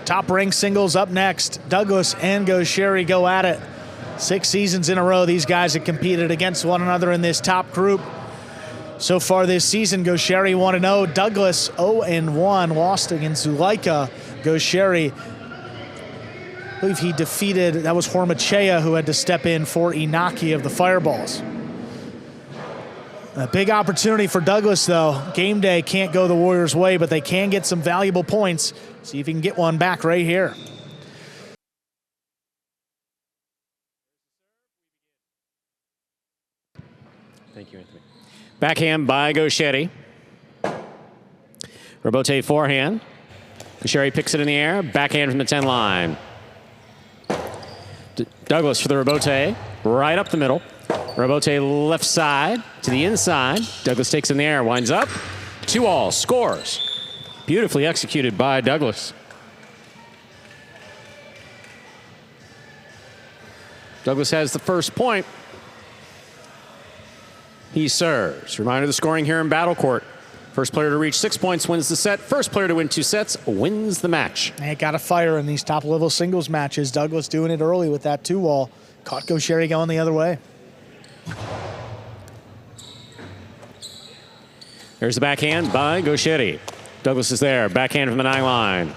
Top-ranked singles up next. Douglas and Goixerri go at it. 6 seasons in a row, these guys have competed against one another in this top group. So far this season, Goixerri 1-0. Douglas 0-1, lost against Zuleika. Goixerri, I believe he defeated, that was Hormachea who had to step in for Inaki of the Fireballs. A big opportunity for Douglas, though. Gameday can't go the Warriors' way, but they can get some valuable points. See if he can get one back right here. Thank you, Anthony. Backhand by Goixerri. Rebote forehand. Goixerri picks it in the air. Backhand from the 10 line. Douglas for the rebote. Right up the middle. Rebote left side to the inside. Douglas takes in the air, winds up. 2-all, scores. Beautifully executed by Douglas. Douglas has the first point. He serves. Reminder of the scoring here in Battle Court. First player to reach 6 points wins the set. First player to win 2 sets wins the match. They got to fire in these top-level singles matches. Douglas doing it early with that 2-all. Caught Goixerri going the other way. There's the backhand by Goixerri. Douglas is there. Backhand from the 9 line.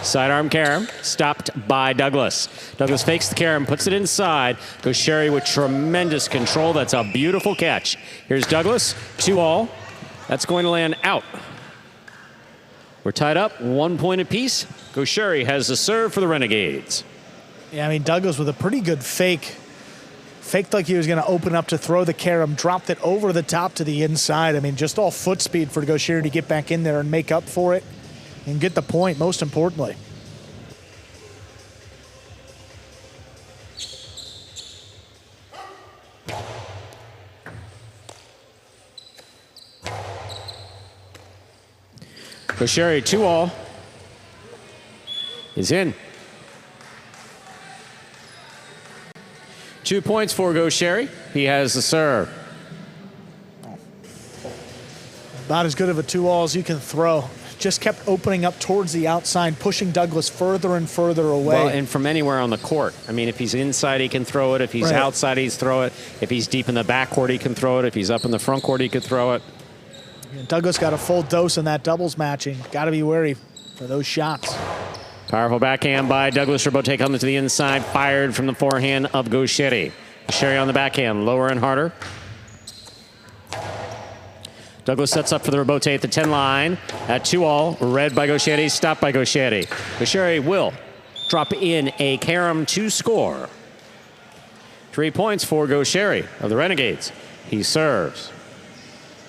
Sidearm carom, stopped by Douglas. Douglas fakes the carom, puts it inside. Goixerri with tremendous control. That's a beautiful catch. Here's Douglas, 2-all. That's going to land out. We're tied up, 1 point apiece. Goixerri has the serve for the Renegades. Yeah, I mean, Douglas with a pretty good fake. Faked like he was going to open up to throw the carom, dropped it over the top to the inside. I mean, just all foot speed for Goixerri to get back in there and make up for it and get the point, most importantly. Goixerri, 2-all, is in. 2 points for Goixerri. He has the serve. About as good of a 2-all as you can throw. Just kept opening up towards the outside, pushing Douglas further and further away. Well, and from anywhere on the court. I mean, if he's inside, he can throw it. If he's outside, he's throw it. If he's deep in the backcourt, he can throw it. If he's up in the front court, he could throw it. And Douglas got a full dose in that doubles matching. Got to be wary for those shots. Powerful backhand by Douglas. Rebote coming to the inside, fired from the forehand of Goixerri. Goixerri on the backhand, lower and harder. Douglas sets up for the rebote at the 10 line. At 2-all, read by Goixerri, stopped by Goixerri. Goixerri will drop in a carom to score. 3 points for Goixerri of the Renegades. He serves.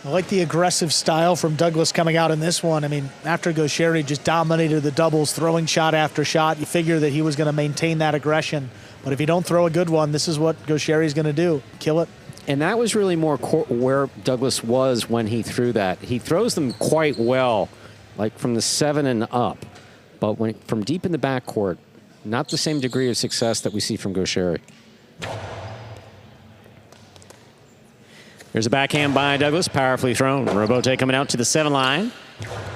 I like the aggressive style from Douglas coming out in this one. I mean, after Goixerri just dominated the doubles, throwing shot after shot, you figure that he was going to maintain that aggression. But if you don't throw a good one, this is what Goixerri's going to do. Kill it. And that was really more where Douglas was when he threw that. He throws them quite well, like from the 7 and up. But when from deep in the backcourt, not the same degree of success that we see from Goixerri. There's a backhand by Douglas, powerfully thrown. Rebote coming out to the 7 line.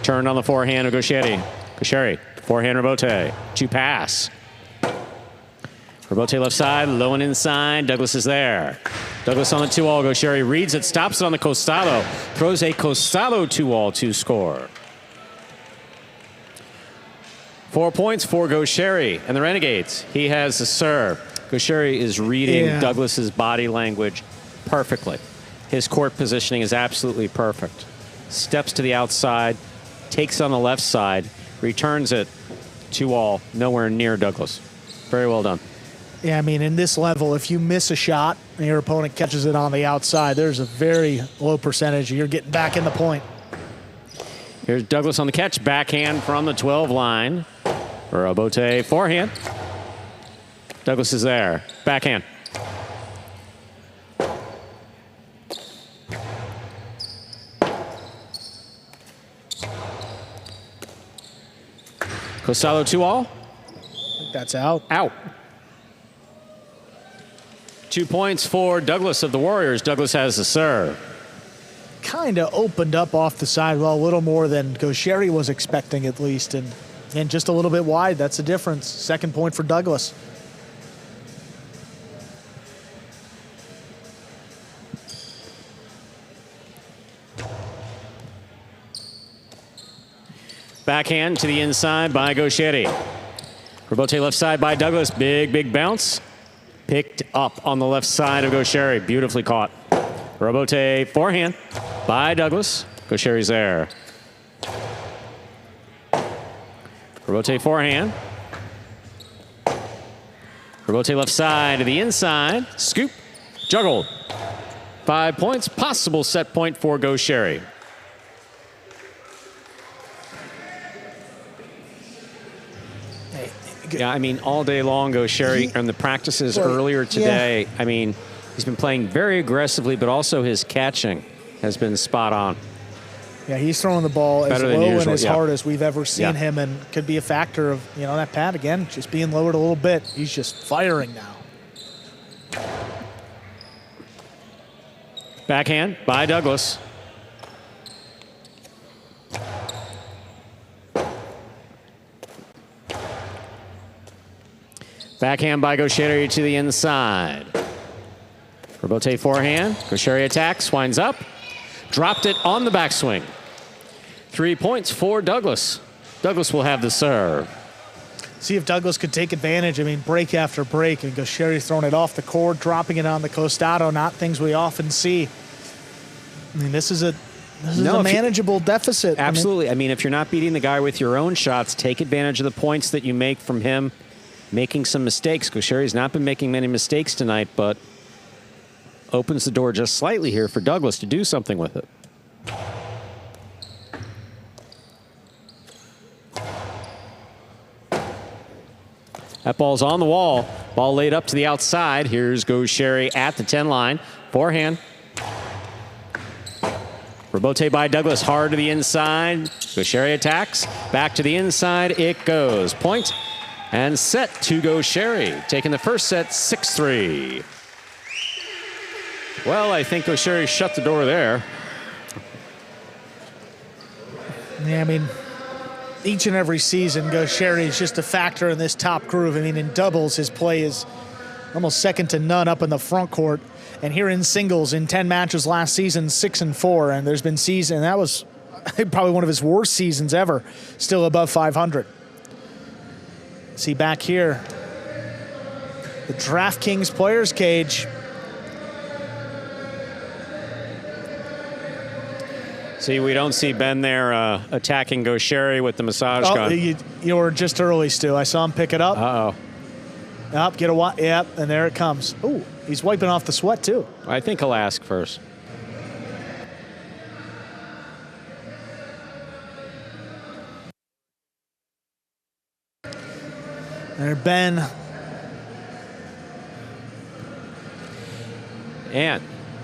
Turned on the forehand of Goixerri. Goixerri, forehand rebote, 2 pass. Rebote left side, low and inside. Douglas is there. Douglas on the 2-all. Goixerri reads it, stops it on the costado. Throws a costado 2-all to score. 4 points for Goixerri and the Renegades. He has the serve. Goixerri is reading Douglas's body language perfectly. His court positioning is absolutely perfect. Steps to the outside, takes on the left side, returns it 2-all, nowhere near Douglas. Very well done. Yeah, I mean, in this level, if you miss a shot and your opponent catches it on the outside, there's a very low percentage. You're getting back in the point. Here's Douglas on the catch. Backhand from the 12 line. Rebote forehand. Douglas is there. Backhand. Costado 2-all. I think that's out. Out. 2 points for Douglas of the Warriors. Douglas has the serve. kind of opened up off the side, well, a little more than Goixerri was expecting at least, and just a little bit wide. That's the difference. Second point for Douglas. Backhand to the inside by Goixerri. Rebote left side by Douglas. Big bounce. Picked up on the left side of Goixerri. Beautifully caught. Rebote forehand by Douglas. Goixerri's there. Rebote forehand. Rebote left side to the inside. Scoop. Juggled. 5 points. Possible set point for Goixerri. Yeah, I mean, all day long, Goixerri, and the practices earlier today, I mean, he's been playing very aggressively, but also his catching has been spot on. Yeah, he's throwing the ball as low and as hard as we've ever seen him, and could be a factor of, you know, that pad, again, just being lowered a little bit. He's just firing now. Backhand by Douglas. Backhand by Goixerri to the inside. Rebote forehand. Goixerri attacks, winds up. Dropped it on the backswing. 3 points for Douglas. Douglas will have the serve. See if Douglas could take advantage. I mean, break after break, and Goixerri throwing it off the court, dropping it on the costado, not things we often see. I mean, this is a manageable deficit. Absolutely. I mean, if you're not beating the guy with your own shots, take advantage of the points that you make from him making some mistakes. Goixerri's not been making many mistakes tonight, but opens the door just slightly here for Douglas to do something with it. That ball's on the wall. Ball laid up to the outside. Here's Goixerri at the 10 line. Forehand. Rebote by Douglas, hard to the inside. Goixerri attacks. Back to the inside. It goes. Point and set to Goixerri. Taking the first set, 6-3. Well, I think Goixerri shut the door there. Yeah, I mean, each and every season, Goixerri is just a factor in this top groove. I mean, in doubles, his play is almost second to none up in the front court. And here in singles, in 10 matches last season, 6-4. And there's been season, that was probably one of his worst seasons ever, still above 500. See back here, the DraftKings Players Cage. See, we don't see Ben there attacking Goixerri with the massage gun. You were just early, Stu. I saw him pick it up. Uh-oh. Up, get a yep, and there it comes. Ooh, he's wiping off the sweat, too. I think he'll ask first. There, Ben. And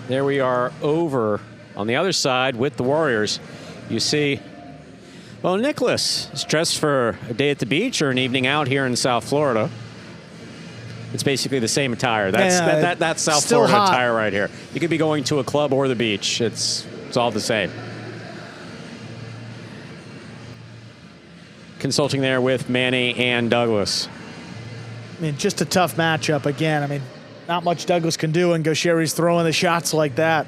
there we are over on the other side with the Warriors. You see, well, Nicholas is dressed for a day at the beach or an evening out here in South Florida. It's basically the same attire. That's South Florida attire right here. You could be going to a club or the beach. It's all the same. Consulting there with Manny and Douglas. I mean, just a tough matchup again. I mean, not much Douglas can do, and Goixerri's throwing the shots like that.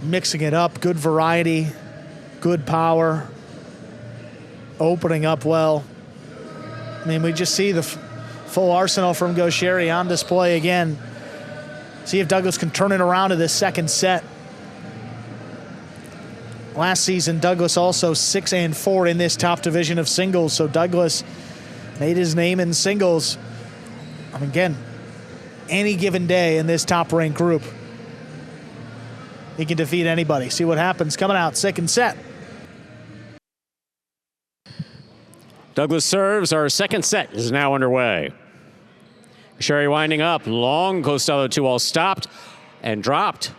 Mixing it up, good variety, good power, opening up well. I mean, we just see the full arsenal from Goixerri on display again. See if Douglas can turn it around to this second set. Last season, Douglas also 6-4 in this top division of singles, so Douglas made his name in singles. I mean, again, any given day in this top-ranked group, he can defeat anybody. See what happens. Coming out, second set. Douglas serves. Our second set is now underway. Goixerri winding up. Long costado 2-all stopped and dropped.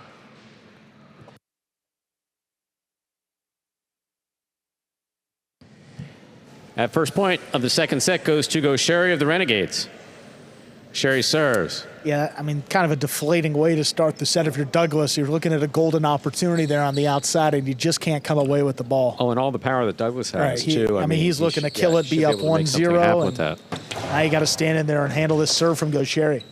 At first point of the second set goes to Goixerri of the Renegades. Goixerri serves. Yeah, I mean, kind of a deflating way to start the set if you're Douglas. You're looking at a golden opportunity there on the outside, and you just can't come away with the ball. Oh, and all the power that Douglas has, too. I mean, he's looking to kill it, be up 1-0. With that. Now you got to stand in there and handle this serve from Goixerri.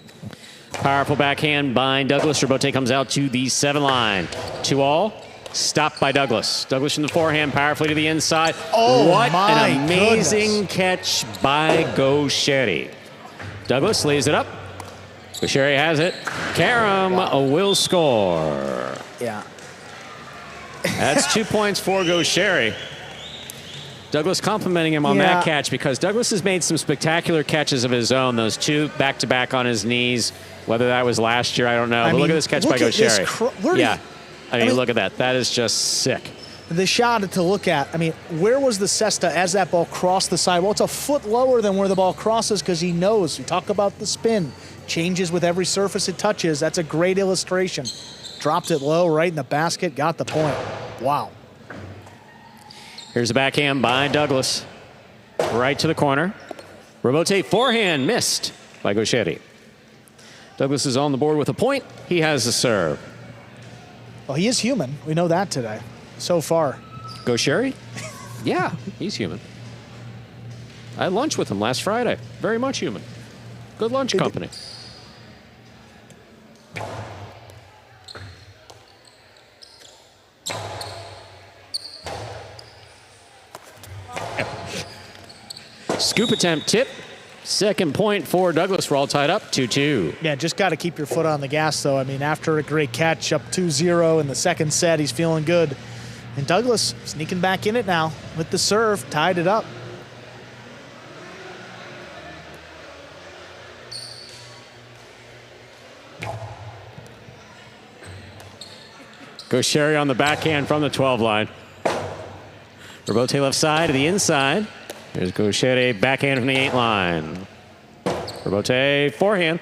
Powerful backhand by Douglas. Robote comes out to the 7 line. 2-all. Stopped by Douglas. Douglas from the forehand, powerfully to the inside. Oh, what my an amazing goodness. catch by Goixerri. Douglas leaves it up. Goixerri has it. Karam will score. Yeah. That's 2 points for Goixerri. Douglas complimenting him on that catch because Douglas has made some spectacular catches of his own. Those 2 back-to-back on his knees. Whether that was last year, I don't know. But look at this catch by Goixerri. Yeah. I mean, look at that. That is just sick. The shot to look at, I mean, where was the cesta as that ball crossed the sidewall? It's a foot lower than where the ball crosses because he knows. We talk about the spin. Changes with every surface it touches. That's a great illustration. Dropped it low, right in the basket, got the point. Wow. Here's the backhand by Douglas. Right to the corner. Robote forehand missed by Goixerri. Douglas is on the board with a point. He has the serve. Well, he is human. We know that today, so far. Goixerri? Yeah, he's human. I had lunch with him last Friday. Very much human. Good lunch company. Scoop attempt tip. Second point for Douglas. We're all tied up, 2-2. Yeah, just got to keep your foot on the gas, though. I mean, after a great catch, up 2-0 in the second set, he's feeling good. And Douglas sneaking back in it now with the serve, tied it up. Goixerri on the backhand from the 12 line. Robote left side to the inside. Here's Goixerri backhand from the 8 line. Robote forehand.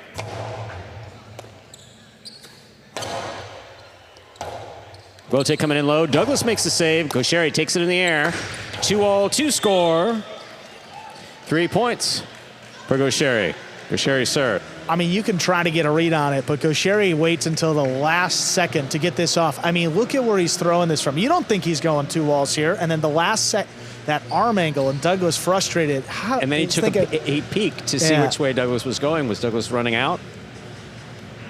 Robote coming in low. Douglas makes the save. Goixerri takes it in the air. 2-all, 2-score. 3 points for Goixerri. Goixerri serve. I mean, you can try to get a read on it, but Goixerri waits until the last second to get this off. I mean, look at where he's throwing this from. You don't think he's going 2 walls here, and then the last set, that arm angle, and Douglas frustrated. And then he took a peek to see which way Douglas was going. Was Douglas running out?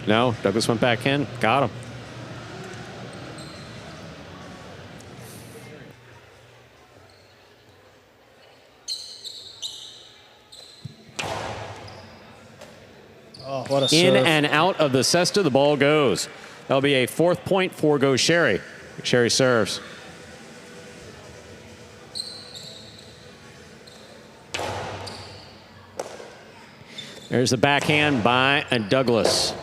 No, Douglas went back in, got him. Oh, what a serve. In and out of the cesta, the ball goes. That'll be a 4th point for Goixerri. Goixerri serves. There's the backhand by Douglas.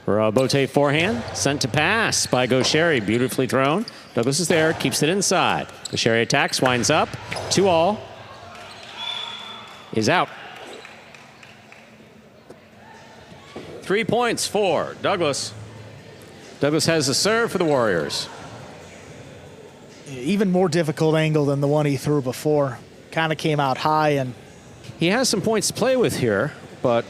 Robote forehand, sent to pass by Goixerri. Beautifully thrown. Douglas is there, keeps it inside. Goixerri attacks, winds up. 2-all. Is out. 3 points for Douglas. Douglas has the serve for the Warriors. Even more difficult angle than the one he threw before. Kind of came out high, and he has some points to play with here, but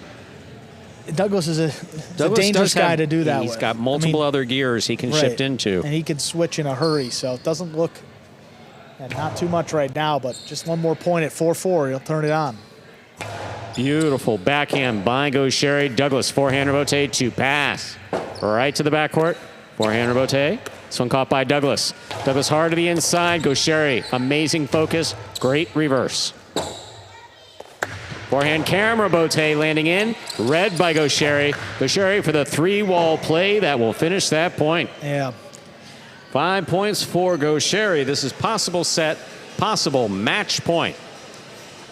Douglas is a dangerous guy to do that with. He's got multiple other gears he can shift into. And he can switch in a hurry, so it doesn't look, and not too much right now, but just one more point at 4-4, he'll turn it on. Beautiful backhand by Goixerri. Douglas forehand robote to pass. Right to the backcourt. Forehand robote. This one caught by Douglas. Douglas hard to the inside. Goixerri, amazing focus. Great reverse. Forehand Karam robote landing in. Read by Goixerri. Goixerri for the 3-wall play that will finish that point. Yeah. 5 points for Goixerri. This is possible set, possible match point.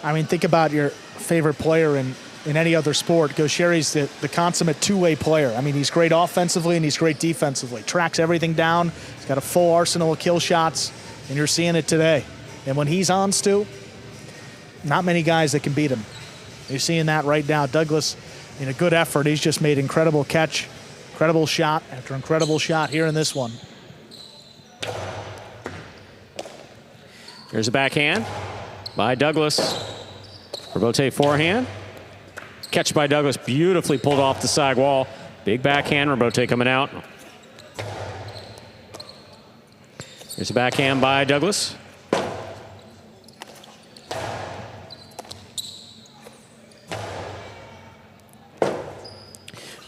I mean, think about your favorite player in any other sport. Goixerri's the consummate two-way player. I mean, he's great offensively and he's great defensively. Tracks everything down. He's got a full arsenal of kill shots, and you're seeing it today. And when he's on, Stu, not many guys that can beat him. You're seeing that right now. Douglas, in a good effort, he's just made incredible catch, incredible shot after incredible shot here in this one. Here's a backhand by Douglas. Robote forehand. Catch by Douglas, beautifully pulled off the side wall. Big backhand, Robote coming out. Here's a backhand by Douglas.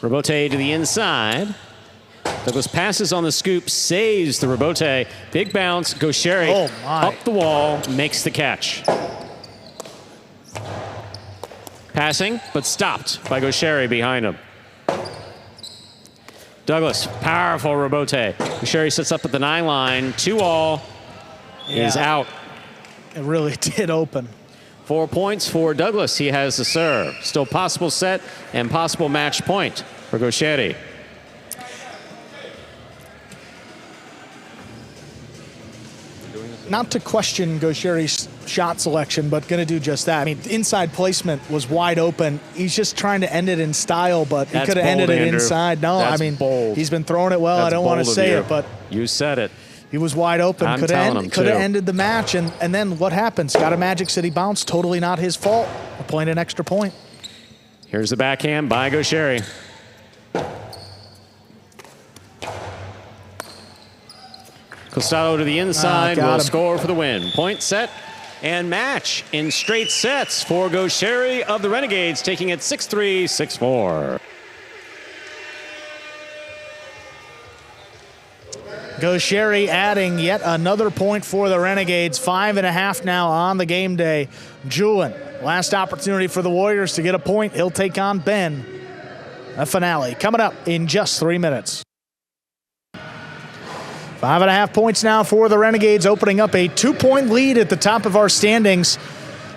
Robote to the inside. Douglas passes on the scoop, saves the Robote. Big bounce, Goixerri up the wall, makes the catch. Passing, but stopped by Goixerri behind him. Douglas, powerful Robote. Goixerri sits up at the 9 line. 2-all is out. It really did open. 4 points for Douglas. He has the serve. Still possible set and possible match point for Goixerri. Not to question Goixerri's shot selection, but going to do just that. I mean, inside placement was wide open. He's just trying to end it in style, but he could have ended it inside. No, That's I mean, bold. He's been throwing it well. I don't want to say it, but you said it. He was wide open. I'm could telling him have ended the match, and then what happens? Got a Magic City bounce. Totally not his fault. We're playing an extra point. Here's the backhand by Goixerri. Costado to the inside will score for the win. Point set and match in straight sets for Goixerri of the Renegades, taking it 6-3, 6-4. Goixerri adding yet another point for the Renegades. 5.5 now on the game day. Julian, last opportunity for the Warriors to get a point. He'll take on Ben. A finale coming up in just 3 minutes. 5.5 points now for the Renegades, opening up a 2-point lead at the top of our standings.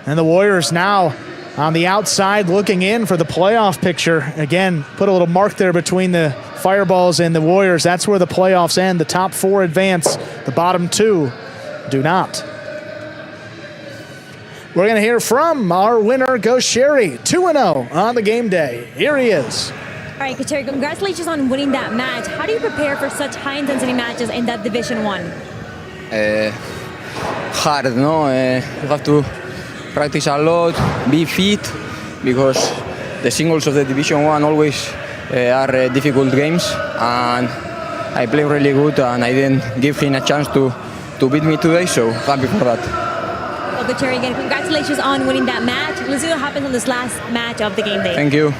And the Warriors now on the outside looking in for the playoff picture. Again, put a little mark there between the Fireballs and the Warriors. That's where the playoffs end. The top 4 advance. The bottom 2 do not. We're going to hear from our winner, Goixerri, 2-0 on the game day. Here he is. All right, Goixerri, congratulations on winning that match. How do you prepare for such high-intensity matches in that Division 1? Hard, no? You have to practice a lot, be fit, because the singles of the Division 1 always are difficult games, and I play really good, and I didn't give him a chance to beat me today, so happy for that. Well, Goixerri, again, congratulations on winning that match. Let's see what happens on this last match of the game day. Thank you.